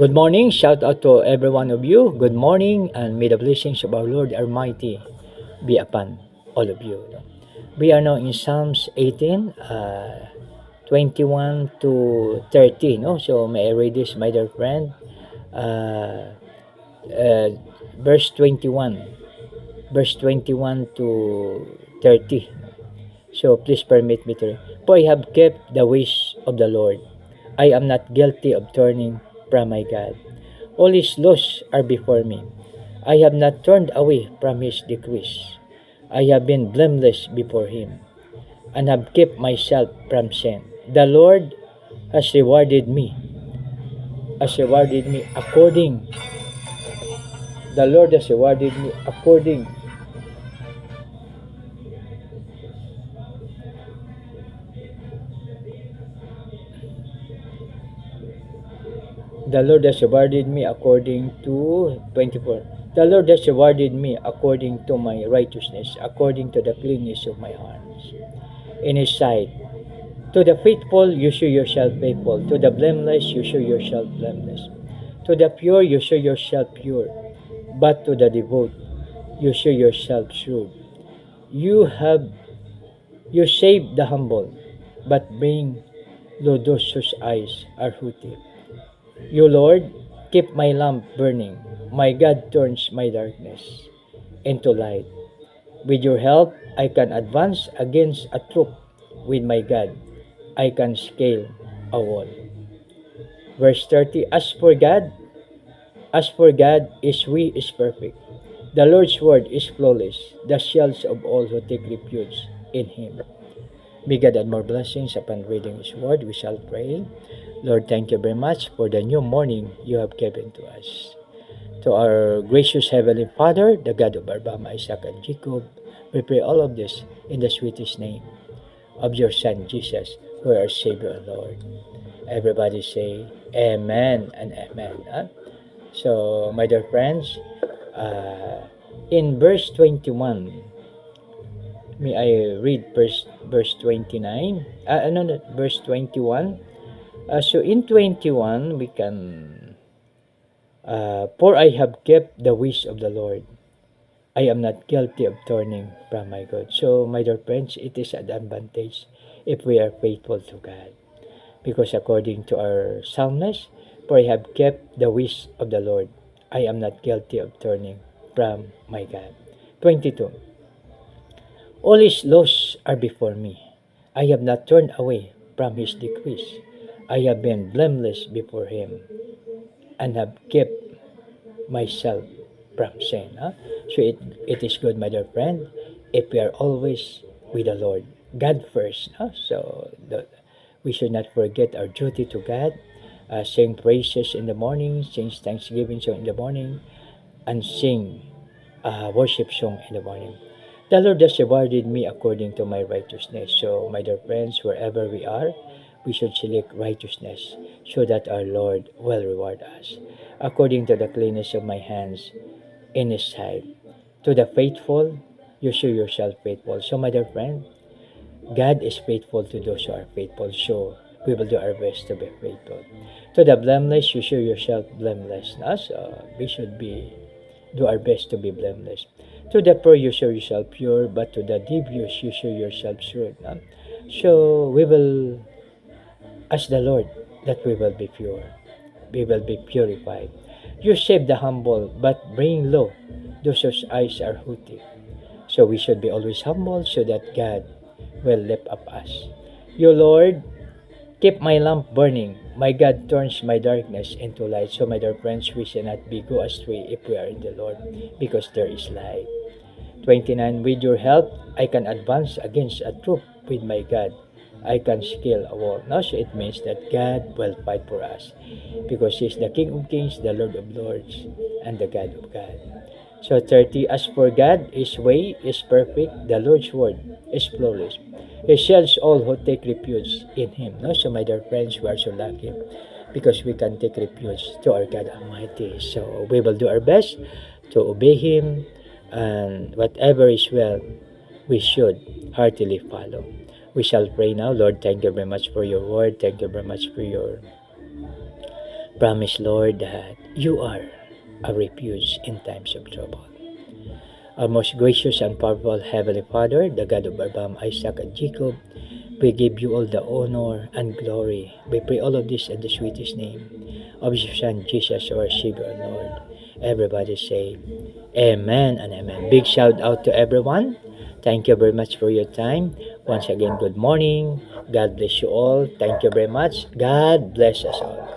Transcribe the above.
Good morning. Shout out to every one of you. Good morning, and may the blessings of our Lord Almighty be upon all of you. We are now in Psalms 18, 21 to 30. No? So may I read this, my dear friend. Uh, Verse 21. Verse 21 to 30. So please permit me to read. For I have kept the ways of the Lord. I am not guilty of turning from my God. All his laws are before me. I have not turned away from his decrees. I have been blameless before him, and have kept myself from sin. The Lord has rewarded me according, the Lord has rewarded me according, the Lord has rewarded me according to 24. The Lord has rewarded me according to my righteousness, according to the cleanness of my hands. In his sight, to the faithful, you show yourself faithful. To the blameless, you show yourself blameless. To the pure, you show yourself pure. But to the devout, you show yourself shrewd. You have you save the humble, but bring low those whose eyes are haughty. You, Lord, keep my lamp burning. My God turns my darkness into light. With your help, I can advance against a troop. With my God, I can scale a wall. Verse 30, as for God, his way is perfect. The Lord's word is flawless, the shields of all who take refuge in him. May God add more blessings upon reading his word. We shall pray. Lord, thank you very much for the new morning you have given to us. To our gracious Heavenly Father, the God of Abraham, Isaac, and Jacob, we pray all of this in the sweetest name of your Son, Jesus, who are our Savior and Lord. Everybody say Amen and Amen. Huh? So, my dear friends, in verse 21, may I read verse 29? No, verse 21. So, in 21, we can, for I have kept the ways of the Lord. I am not guilty of turning from my God. So, my dear friends, it is an advantage if we are faithful to God. Because according to our psalmist, for I have kept the ways of the Lord. I am not guilty of turning from my God. 22. All his laws are before me. I have not turned away from his decrees. I have been blameless before him, and have kept myself from sin. Huh? So it is good, my dear friend, if we are always with the Lord. God first. Huh? So we should not forget our duty to God. Sing praises in the morning, sing thanksgiving song in the morning, and sing worship song in the morning. The Lord has rewarded me according to my righteousness. So, my dear friends, wherever we are, we should select righteousness so that our Lord will reward us. According to the cleanness of my hands in his sight. To the faithful, you show yourself faithful. So, my dear friend, God is faithful to those who are faithful. So, we will do our best to be faithful. To the blameless, you show yourself blameless. So, we should do our best to be blameless. To the poor, you show yourself pure, but to the devious, you show yourself shrewd. So, we will ask the Lord that we will be pure. We will be purified. You save the humble, but bring low those whose eyes are haughty. So we should be always humble so that God will lift up us. You, Lord, keep my lamp burning. My God turns my darkness into light. So, my dear friends, we shall not be go astray if we are in the Lord, because there is light. 29. With your help, I can advance against a troop. With my God, I can scale a wall. Now, so it means that God will fight for us, because He is the King of Kings, the Lord of Lords, and the God of God. So 30, as for God, his way is perfect, the Lord's word is flawless. He shields all who take refuge in him. No? So my dear friends, we are so lucky because we can take refuge to our God Almighty. So we will do our best to obey him, and whatever is well, we should heartily follow. We shall pray now. Lord, thank you very much for your word. Thank you very much for your Promise, Lord, that you are a refuge in times of trouble. Our most gracious and powerful Heavenly Father, the God of Abraham, Isaac, and Jacob, we give you all the honor and glory. We pray all of this in the sweetest name of your Son, Jesus, our Savior and Lord. Everybody say, Amen and Amen. Big shout out to everyone. Thank you very much for your time. Once again, good morning. God bless you all. Thank you very much. God bless us all.